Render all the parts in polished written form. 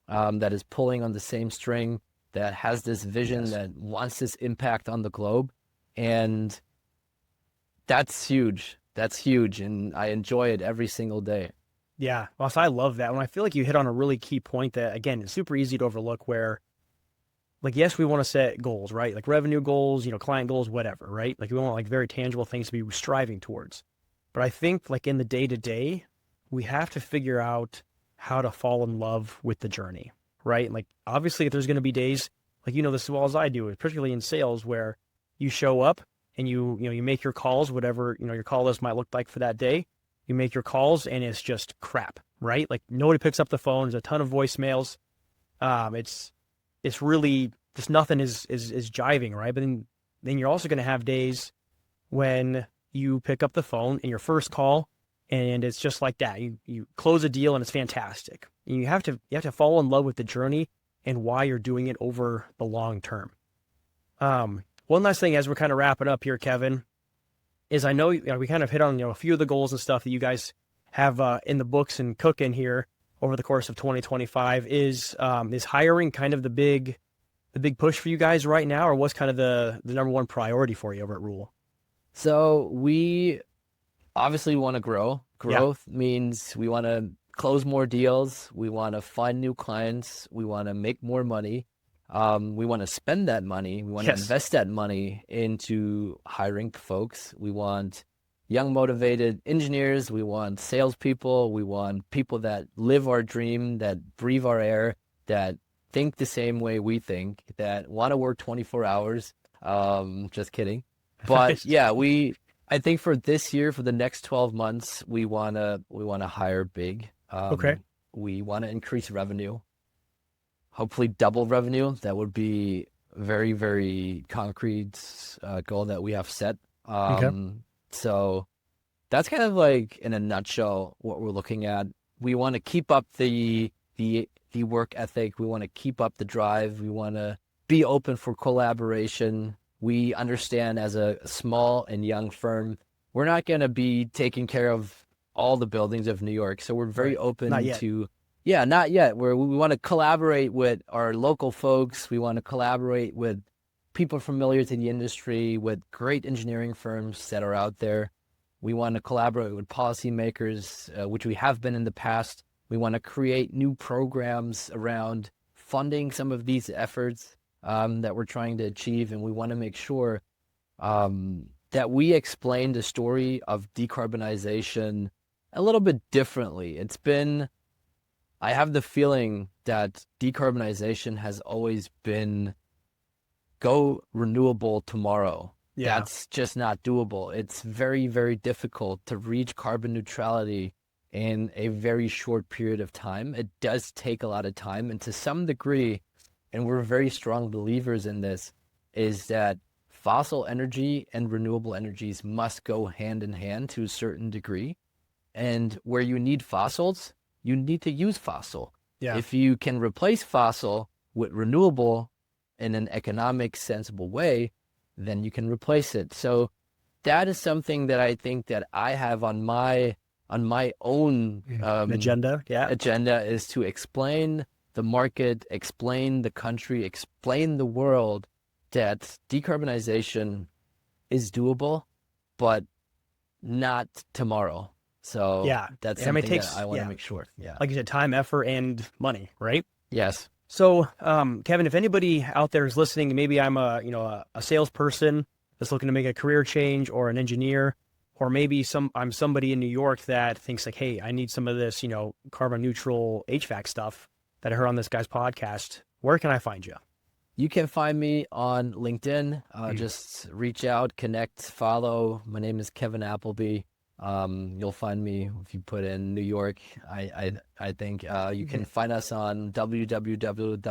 that is pulling on the same string, that has this vision, that wants this impact on the globe. And that's huge. That's huge. And I enjoy it every single day. Yeah. Well, so I love that. And I feel like you hit on a really key point that, again, it's super easy to overlook where, like, yes, we want to set goals, right? Like revenue goals, client goals, whatever, right? Like we want like very tangible things to be striving towards. But I think like in the day to day, we have to figure out how to fall in love with the journey, right? Like obviously, if there's going to be days like this as well as I do, particularly in sales, where you show up and you make your calls, whatever your call list might look like for that day. You make your calls and it's just crap, right? Like nobody picks up the phone. There's a ton of voicemails. It's really just nothing is jiving, right? But then you're also going to have days when you pick up the phone and your first call and it's just like that. You close a deal and it's fantastic. And you have to fall in love with the journey and why you're doing it over the long term. One last thing as we're kind of wrapping up here, Kevin, is I know, we kind of hit on a few of the goals and stuff that you guys have in the books and cooking here over the course of 2025. Is hiring kind of the big push for you guys right now, or what's kind of the number one priority for you over at Rule? So we obviously want to grow. Growth means we want to close more deals. We want to find new clients. We want to make more money. We want to spend that money. We want to invest that money into hiring folks. We want young, motivated engineers. We want salespeople. We want people that live our dream, that breathe our air, that think the same way we think, that want to work 24 hours. Just kidding. But yeah, I think for this year, for the next 12 months, we want to hire big. Okay. We want to increase revenue. Hopefully double revenue. That would be very, very concrete goal that we have set. Okay. So that's kind of like in a nutshell what we're looking at. We want to keep up the work ethic. We want to keep up the drive. We want to be open for collaboration. We understand as a small and young firm, we're not going to be taking care of all the buildings of New York. So we're very open to... Yeah, not yet. We want to collaborate with our local folks. We want to collaborate with people familiar to the industry, with great engineering firms that are out there. We want to collaborate with policymakers, which we have been in the past. We want to create new programs around funding some of these efforts that we're trying to achieve. And we want to make sure that we explain the story of decarbonization a little bit differently. I have the feeling that decarbonization has always been go renewable tomorrow. Yeah. That's just not doable. It's very, very difficult to reach carbon neutrality in a very short period of time. It does take a lot of time. And to some degree, and we're very strong believers in this, is that fossil energy and renewable energies must go hand in hand to a certain degree. And where you need fossils, you need to use fossil. Yeah. If you can replace fossil with renewable in an economic, sensible way, then you can replace it. So that is something that I think that I have on my own agenda. Yeah. Agenda is to explain the market, explain the country, explain the world that decarbonization is doable, but not tomorrow. So that's something that I want to make sure. Yeah. Like you said, time, effort, and money, right? Yes. So, Kevin, if anybody out there is listening, maybe I'm a salesperson that's looking to make a career change, or an engineer, or maybe I'm somebody in New York that thinks like, hey, I need some of this, carbon neutral HVAC stuff that I heard on this guy's podcast. Where can I find you? You can find me on LinkedIn. Just reach out, connect, follow. My name is Kevin Appleby. You'll find me if you put in New York. I think you can find us on www.rule.org.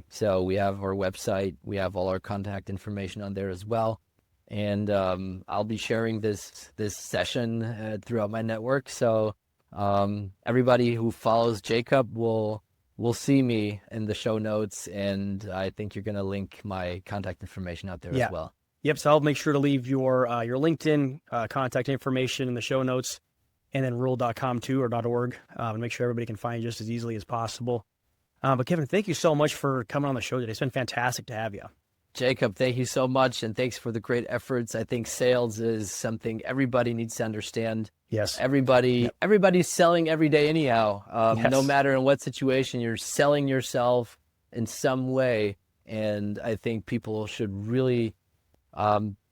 So we have our website. We have all our contact information on there as well. And I'll be sharing this session throughout my network. So everybody who follows Jacob will see me in the show notes, and I think you're going to link my contact information out there as well. Yep. So I'll make sure to leave your LinkedIn contact information in the show notes. and then rule.com too, or .org, and make sure everybody can find you just as easily as possible. But Kevin, thank you so much for coming on the show today. It's been fantastic to have you. Jacob, thank you so much, and thanks for the great efforts. I think sales is something everybody needs to understand. Yes. Everybody's selling every day anyhow. Yes. No matter in what situation, you're selling yourself in some way. And I think people should really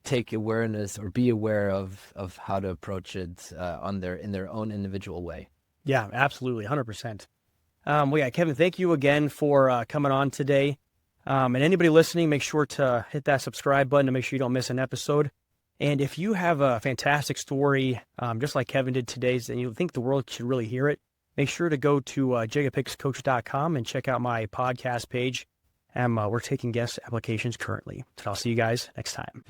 take awareness or be aware of how to approach it in their own individual way. Yeah, absolutely, 100%. Well, yeah, Kevin, thank you again for coming on today. And anybody listening, make sure to hit that subscribe button to make sure you don't miss an episode. And if you have a fantastic story, just like Kevin did today, and you think the world should really hear it, make sure to go to jacobhickscoach.com and check out my podcast page. We're taking guest applications currently. So I'll see you guys next time.